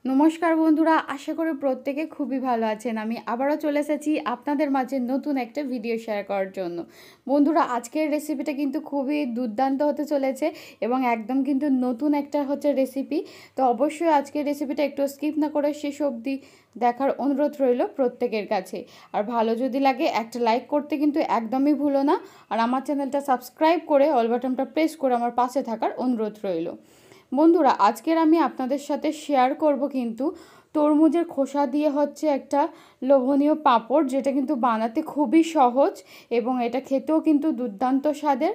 নমস্কার বন্ধুরা, আশা করি প্রত্যেকে খুবই ভালো আছেন। আমি আবারও চলে এসেছি আপনাদের মাঝে নতুন একটা ভিডিও শেয়ার করার জন্য। বন্ধুরা, আজকের রেসিপিটা কিন্তু খুবই দুর্দান্ত হতে চলেছে এবং একদম কিন্তু নতুন একটা রেসিপি। তো অবশ্যই আজকের রেসিপিটা একটু স্কিপ না করে শেষ অবধি দেখার অনুরোধ রইল প্রত্যেকের কাছে। আর ভালো যদি লাগে একটা লাইক করতে কিন্তু একদমই ভুলো না। আর আমার চ্যানেলটা সাবস্ক্রাইব করে অল বাটনটা প্রেস করে আমার পাশে থাকার অনুরোধ রইল। বন্ধুরা, আজকের আমি আপনাদের সাথে শেয়ার করব কিন্তু তরমুজের খোসা দিয়ে একটা লোভনীয় পাঁপড়, যেটা কিন্তু বানাতে খুবই সহজ এবং এটা খেতেও কিন্তু দুর্দান্ত স্বাদের।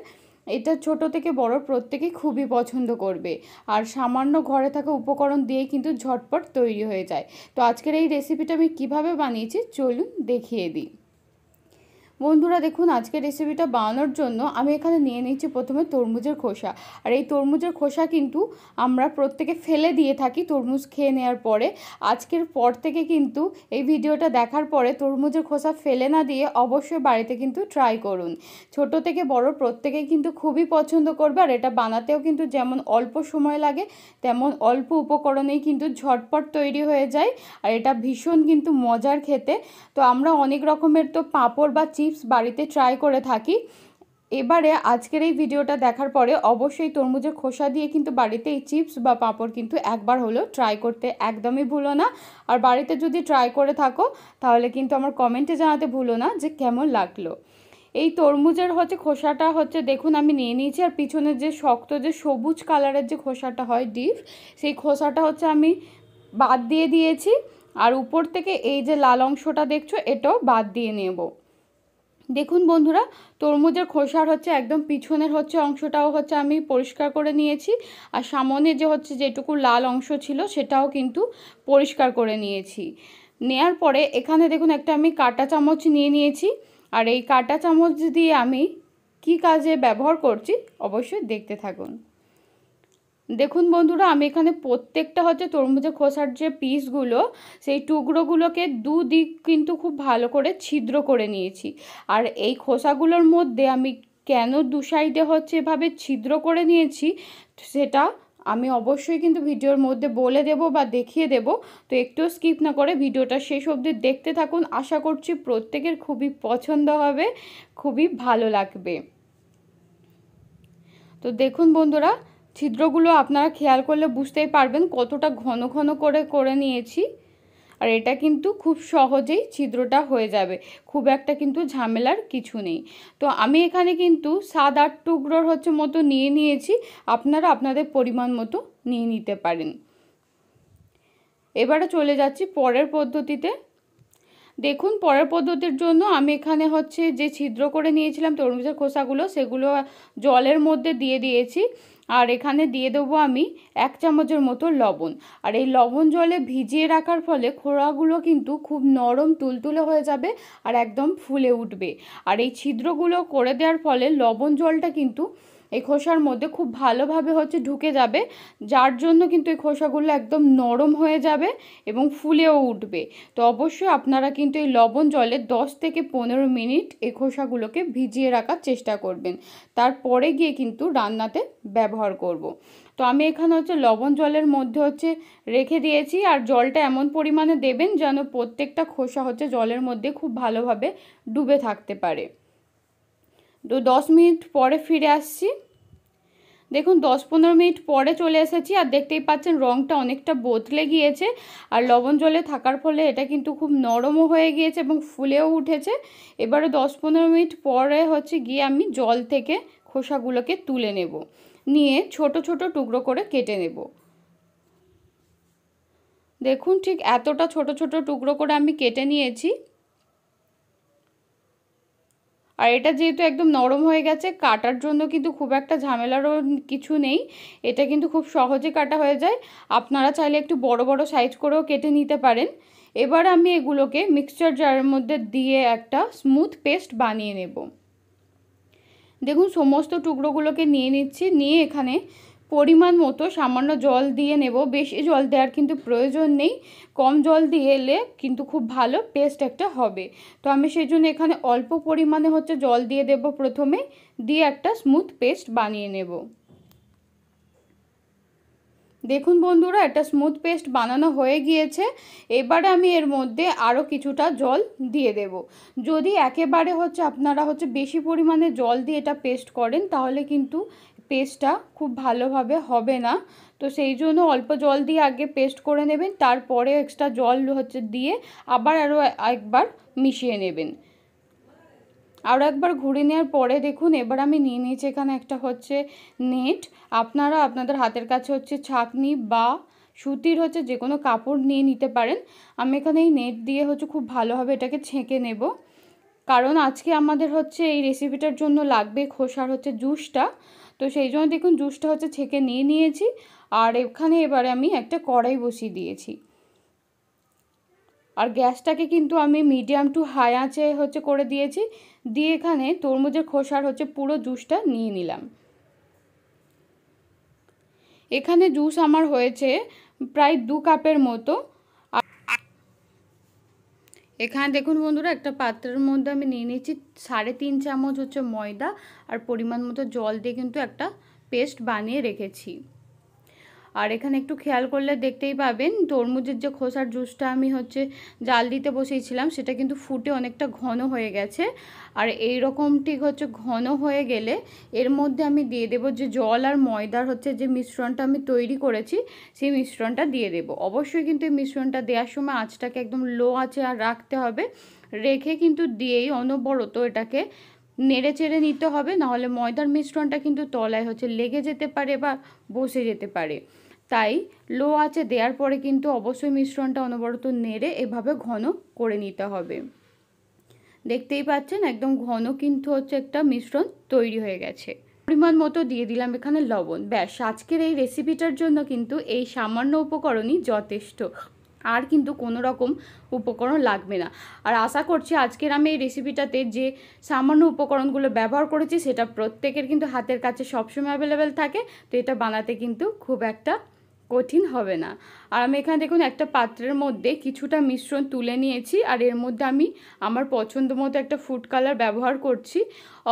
এটা ছোট থেকে বড় প্রত্যেকেই খুবই পছন্দ করবে আর সামান্য ঘরে থাকা উপকরণ দিয়ে কিন্তু ঝটপট তৈরি হয়ে যায়। তো আজকের এই রেসিপিটা আমি কিভাবে বানিয়েছি চলুন দেখিয়ে দিই। বন্ধুরা দেখুন, আজকের রেসিপিটা বানানোর জন্য আমি এখানে নিয়ে নিচ্ছি প্রথমে তরমুজের খোসা। আর এই তরমুজের খোসা কিন্তু আমরা প্রত্যেকে ফেলে দিয়ে থাকি তরমুজ খেয়ে নেওয়ার পরে। আজকের পর থেকে কিন্তু এই ভিডিওটা দেখার পরে তরমুজের খোসা ফেলে না দিয়ে অবশ্যই বাড়িতে কিন্তু ট্রাই করুন। ছোট থেকে বড় প্রত্যেকেই কিন্তু খুবই পছন্দ করবে। আর এটা বানাতেও কিন্তু যেমন অল্প সময় লাগে তেমন অল্প উপকরণেই কিন্তু ঝটপট তৈরি হয়ে যায়। আর এটা ভীষণ কিন্তু মজার খেতে। তো আমরা অনেক রকমের তো পাঁপড় বা চিপস বাড়িতে ট্রাই করে থাকি। এবারে আজকের এই ভিডিওটা দেখার পরে অবশ্যই তরমুজের খোসা দিয়ে কিন্তু বাড়িতে এই চিপস বা পাঁপড় কিন্তু একবার হলেও ট্রাই করতে একদমই ভুলো না। আর বাড়িতে যদি ট্রাই করে থাকো তাহলে কিন্তু আমার কমেন্টে জানাতে ভুলো না যে কেমন লাগলো। এই তরমুজের খোসাটা দেখুন আমি নিয়ে নিয়েছি। আর পিছনের যে শক্ত যে সবুজ কালারের যে খোসাটা হয় ডিপ, সেই খোসাটা আমি বাদ দিয়ে দিয়েছি। আর উপর থেকে এই যে লাল অংশটা দেখছো এটাও বাদ দিয়ে নেব। দেখুন বন্ধুরা, তরমুজের খোসার একদম পিছনের অংশটাও আমি পরিষ্কার করে নিয়েছি। আর সামনে যে যেটুকু লাল অংশ ছিল সেটাও কিন্তু পরিষ্কার করে নিয়েছি। নেয়ার পরে এখানে দেখুন একটা আমি কাঁটা চামচ নিয়ে নিয়েছি। আর এই কাঁটা চামচ দিয়ে আমি কি কাজে ব্যবহার করছি অবশ্যই দেখতে থাকুন। দেখুন বন্ধুরা, আমি এখানে প্রত্যেকটা তরমুজের খোসার যে পিসগুলো সেই টুকরোগুলোকে দুদিক কিন্তু খুব ভালো করে ছিদ্র করে নিয়েছি। আর এই খোসাগুলোর মধ্যে আমি কেন দু সাইডে এভাবে ছিদ্র করে নিয়েছি সেটা আমি অবশ্যই কিন্তু ভিডিওর মধ্যে বলে দেব বা দেখিয়ে দেব। তো একটু স্কিপ না করে ভিডিওটা শেষ অবধি দেখতে থাকুন। আশা করছি প্রত্যেকের খুবই পছন্দ হবে, খুবই ভালো লাগবে। তো দেখুন বন্ধুরা, ছিদ্রগুলো আপনারা খেয়াল করলে বুঝতেই পারবেন কতটা ঘন ঘন করে করে নিয়েছি। আর এটা কিন্তু খুব সহজেই ছিদ্রটা হয়ে যাবে, খুব একটা কিন্তু ঝামেলার কিছু নেই। তো আমি এখানে কিন্তু 7-8 টুকরোর মতো নিয়ে নিয়েছি। আপনারা আপনাদের পরিমাণ মতো নিয়ে নিতে পারেন। এবারে চলে যাচ্ছি পরের পদ্ধতিতে। দেখুন, পরের পদ্ধতির জন্য আমি এখানে যে ছিদ্র করে নিয়েছিলাম তরমুজের খোসাগুলো সেগুলো জলের মধ্যে দিয়ে দিয়েছি। আর এখানে দিয়ে দেবো আমি 1 চামচের মতো লবণ। আর এই লবণ জলে ভিজিয়ে রাখার ফলে খোসাগুলো কিন্তু খুব নরম তুলতুলে হয়ে যাবে আর একদম ফুলে উঠবে। আর এই ছিদ্রগুলো করে দেওয়ার ফলে লবণ জলটা কিন্তু এই খোসার মধ্যে খুব ভালোভাবে ঢুকে যাবে, যার জন্য কিন্তু এই খোসাগুলো একদম নরম হয়ে যাবে এবং ফুলেও উঠবে। তো অবশ্যই আপনারা কিন্তু এই লবণ জলে 10 থেকে 15 মিনিট এই খোসাগুলোকে ভিজিয়ে রাখার চেষ্টা করবেন। তারপরে গিয়ে কিন্তু রান্নাতে ব্যবহার করব। তো আমি এখানে লবণ জলের মধ্যে রেখে দিয়েছি। আর জলটা এমন পরিমাণে দেবেন যেন প্রত্যেকটা খোসা জলের মধ্যে খুব ভালোভাবে ডুবে থাকতে পারে। তো 10 মিনিট পরে ফিরে আসছি। দেখুন 10-15 মিনিট পরে চলে এসেছি। আর দেখতেই পাচ্ছেন রঙটা অনেকটা বদলে গিয়েছে। আর লবণ জলে থাকার ফলে এটা কিন্তু খুব নরমও হয়ে গিয়েছে এবং ফুলেও উঠেছে। এবারে 10-15 মিনিট পরে গিয়ে আমি জল থেকে খোসাগুলোকে তুলে নেব, নিয়ে ছোট ছোট টুকরো করে কেটে নেব। দেখুন ঠিক এতটা ছোট ছোট টুকরো করে আমি কেটে নিয়েছি। আর এটা যেহেতু একদম নরম হয়ে গেছে, কাটার জন্য কিন্তু খুব একটা ঝামেলারও কিছু নেই। এটা কিন্তু খুব সহজে কাটা হয়ে যায়। আপনারা চাইলে একটু বড় বড় সাইজ করেও কেটে নিতে পারেন। এবার আমি এগুলোকে মিক্সচার জারের মধ্যে দিয়ে একটা স্মুথ পেস্ট বানিয়ে নেব। দেখুন সমস্ত টুকরোগুলোকে নিয়ে নিচ্ছি, নিয়ে এখানে পরিমাণ মতো সামান্য জল দিয়ে নেব। বেশি জল দেওয়ার কিন্তু প্রয়োজন নেই, কম জল দিয়ে এলে কিন্তু খুব ভালো পেস্ট একটা হবে। তো আমি সেই জন্য এখানে অল্প পরিমাণে জল দিয়ে দেব প্রথমে, দিয়ে একটা স্মুথ পেস্ট বানিয়ে নেব। দেখুন বন্ধুরা, এটা স্মুথ পেস্ট বানানো হয়ে গিয়েছে। এবারে আমি এর মধ্যে আরও কিছুটা জল দিয়ে দেব। যদি একেবারে আপনারা বেশি পরিমাণে জল দিয়ে এটা পেস্ট করেন তাহলে কিন্তু পেস্টটা খুব ভালোভাবে হবে না। তো সেই জন্য অল্প জল দিয়ে আগে পেস্ট করে নেবেন, তারপরে এক্সট্রা জল দিয়ে আবার আরও একবার মিশিয়ে নেবেন। আরও একবার ঘুরে নেওয়ার পরে দেখুন এবার আমি নিয়ে নিয়েছি এখানে একটা নেট। আপনারা আপনাদের হাতের কাছে ছাঁকনি বা সুতির যে কোনো কাপড় নিয়ে নিতে পারেন। আমি এখানে এই নেট দিয়ে খুব ভালোভাবে এটাকে ছেঁকে নেব, কারণ আজকে আমাদের এই রেসিপিটার জন্য লাগবে খোসার জুসটা। তো সেই জন্য দেখুন জুসটা ছেঁকে নিয়ে নিয়েছি। আর এখানে এবারে আমি একটা কড়াই বসিয়ে দিয়েছি, আর গ্যাসটাকে কিন্তু আমি মিডিয়াম টু হাই আঁচে করে দিয়েছি। দিয়ে এখানে তরমুজের খোসার পুরো জুসটা নিয়ে নিলাম। এখানে জুস আমার হয়েছে প্রায় 2 কাপের মতো। এখানে দেখুন বন্ধুরা, একটা পাত্রের মধ্যে আমি নিয়ে নিয়েছি 3.5 চামচ ময়দা, আর পরিমাণ মতো জল দিয়ে কিন্তু একটা পেস্ট বানিয়ে রেখেছি। আর এখানে একটু খেয়াল করলে দেখতেই পাবেন তরমুজের যে খোসার জুসটা আমি জাল দিতে বসিয়েছিলাম সেটা কিন্তু ফুটে অনেকটা ঘন হয়ে গেছে। আর এই রকম ঠিক ঘন হয়ে গেলে এর মধ্যে আমি দিয়ে দেব যে জল আর ময়দার যে মিশ্রণটা আমি তৈরি করেছি সেই মিশ্রণটা দিয়ে দেব। অবশ্যই কিন্তু এই মিশ্রণটা দেওয়ার সময় আঁচটাকে একদম লো আঁচে আর রাখতে হবে, রেখে কিন্তু দিয়েই অনবরত এটাকে নেড়ে চেড়ে নিতে হবে, নাহলে ময়দার মিশ্রণটা কিন্তু তলায় লেগে যেতে পারে বা বসে যেতে পারে। তাই লো আঁচে দেওয়ার পরে কিন্তু অবশ্যই মিশ্রণটা অনবরত নেড়ে এভাবে ঘন করে নিতে হবে। দেখতেই পাচ্ছেন একদম ঘন কিন্তু একটা মিশ্রণ তৈরি হয়ে গেছে। পরিমাণ মতো দিয়ে দিলাম এখানে লবণ। ব্যাস, আজকের এই রেসিপিটার জন্য কিন্তু এই সামান্য উপকরণই যথেষ্ট, আর কিন্তু কোনো রকম উপকরণ লাগবে না। আর আশা করছি আজকের আমি এই রেসিপিটাতে যে সামান্য উপকরণগুলো ব্যবহার করেছি সেটা প্রত্যেকের কিন্তু হাতের কাছে সবসময় অ্যাভেলেবেল থাকে। তো এটা বানাতে কিন্তু খুব একটা কঠিন হবে না। আর আমি এখানে দেখুন একটা পাত্রের মধ্যে কিছুটা মিশ্রণ তুলে নিয়েছি, আর এর মধ্যে আমি আমার পছন্দ মতো একটা ফুড কালার ব্যবহার করছি।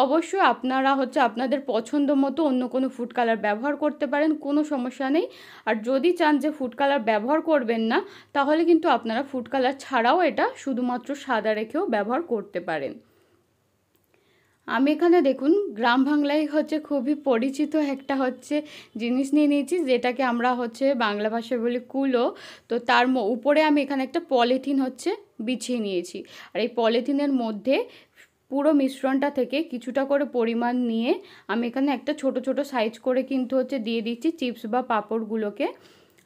অবশ্যই আপনারা আপনাদের পছন্দ মতো অন্য কোনো ফুড কালার ব্যবহার করতে পারেন, কোনো সমস্যা নেই। আর যদি চান যে ফুড কালার ব্যবহার করবেন না, তাহলে কিন্তু আপনারা ফুড কালার ছাড়াও এটা শুধুমাত্র সাদা রেখেও ব্যবহার করতে পারেন। আমি এখানে দেখুন গ্রাম বাংলায় খুবই পরিচিত একটা জিনিস নিয়ে নিয়েছি, যেটাকে আমরা বাংলা ভাষায় বলি কুলো। তো তার উপরে আমি এখানে একটা পলিথিন বিছিয়ে নিয়েছি। আর এই পলিথিনের মধ্যে পুরো মিশ্রণটা থেকে কিছুটা করে পরিমাণ নিয়ে আমি এখানে একটা ছোট ছোট সাইজ করে কিন্তু দিয়ে দিচ্ছি চিপস বা পাঁপড়গুলোকে।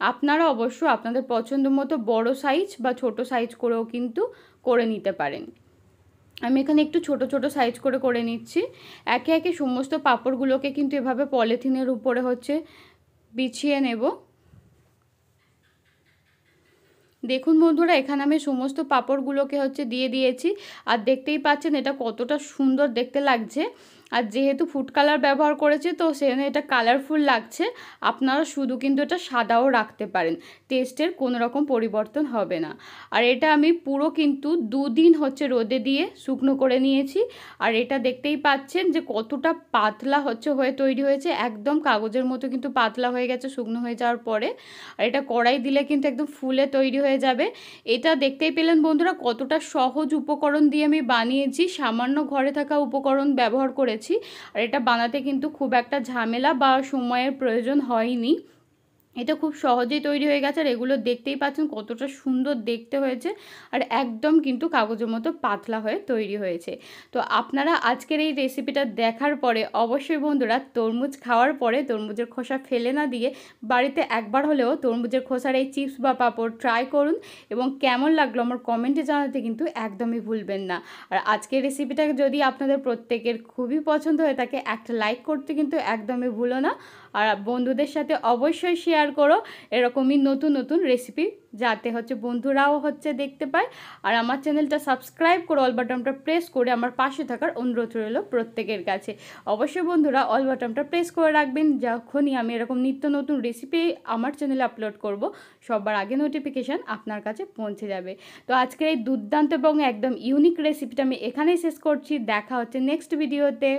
আপনারা অবশ্য আপনাদের পছন্দ মতো বড় সাইজ বা ছোট সাইজ করেও কিন্তু করে নিতে পারেন। আমি এখানে একটু ছোট ছোট সাইজ করে নিচ্ছি। একে একে সমস্ত পাঁপড়গুলোকে কিন্তু এভাবে পলিথিনের উপরে বিছিয়ে নেব। দেখুন বন্ধুরা, এখানে আমি সমস্ত পাঁপড়গুলোকে দিয়ে দিয়েছি। আর দেখতেই পাচ্ছেন এটা কতটা সুন্দর দেখতে লাগছে। আর যেহেতু ফুড কালার ব্যবহার করেছে তো সেজন্য এটা কালারফুল লাগছে। আপনারা শুধু কিন্তু এটা সাদাও রাখতে পারেন, টেস্টের কোনো রকম পরিবর্তন হবে না। আর এটা আমি পুরো কিন্তু 2 দিন রোদে দিয়ে শুকনো করে নিয়েছি। আর এটা দেখতেই পাচ্ছেন যে কতটা পাতলা হয়ে তৈরি হয়েছে, একদম কাগজের মতো কিন্তু পাতলা হয়ে গেছে শুকনো হয়ে যাওয়ার পরে। আর এটা কড়াই দিলে কিন্তু একদম ফুলে তৈরি হয়ে যাবে। এটা দেখতেই পেলেন বন্ধুরা কতটা সহজ উপকরণ দিয়ে আমি বানিয়েছি, সামান্য ঘরে থাকা উপকরণ ব্যবহার করেছি। আর এটা বানাতে কিন্তু খুব একটা ঝামেলা বা সময়ের প্রয়োজন হয়নি। এটা খুব সহজেই তৈরি হয়ে গেছে। আর এগুলো দেখতেই পাচ্ছেন কতটা সুন্দর দেখতে হয়েছে, আর একদম কিন্তু কাগজের মতো পাতলা হয়ে তৈরি হয়েছে। তো আপনারা আজকের এই রেসিপিটা দেখার পরে অবশ্যই বন্ধুরা তরমুজ খাওয়ার পরে তরমুজের খোসা ফেলে না দিয়ে বাড়িতে একবার হলেও তরমুজের খোসার এই চিপস বা পাঁপড় ট্রাই করুন, এবং কেমন লাগলো আমার কমেন্টে জানাতে কিন্তু একদমই ভুলবেন না। আর আজকের রেসিপিটা যদি আপনাদের প্রত্যেকের খুবই পছন্দ হয়ে থাকে একটা লাইক করতে কিন্তু একদমই ভুলো না। আর বন্ধুদের সাথে অবশ্যই শেয়ার করো এরকমই নতুন নতুন রেসিপি, যাতে বন্ধুরাও দেখতে পায়। আর আমার চ্যানেলটা সাবস্ক্রাইব করে অল বাটনটা প্রেস করে আমার পাশে থাকার অনুরোধ রইল প্রত্যেকের কাছে। অবশ্যই বন্ধুরা অল বাটনটা প্রেস করে রাখবেন, যখনই আমি এরকম নিত্য নতুন রেসিপি আমার চ্যানেলে আপলোড করব সবার আগে নোটিফিকেশান আপনার কাছে পৌঁছে যাবে। তো আজকের এই দুর্দান্ত এবং একদম ইউনিক রেসিপিটা আমি এখানেই শেষ করছি। দেখা হচ্ছে নেক্সট ভিডিওতে।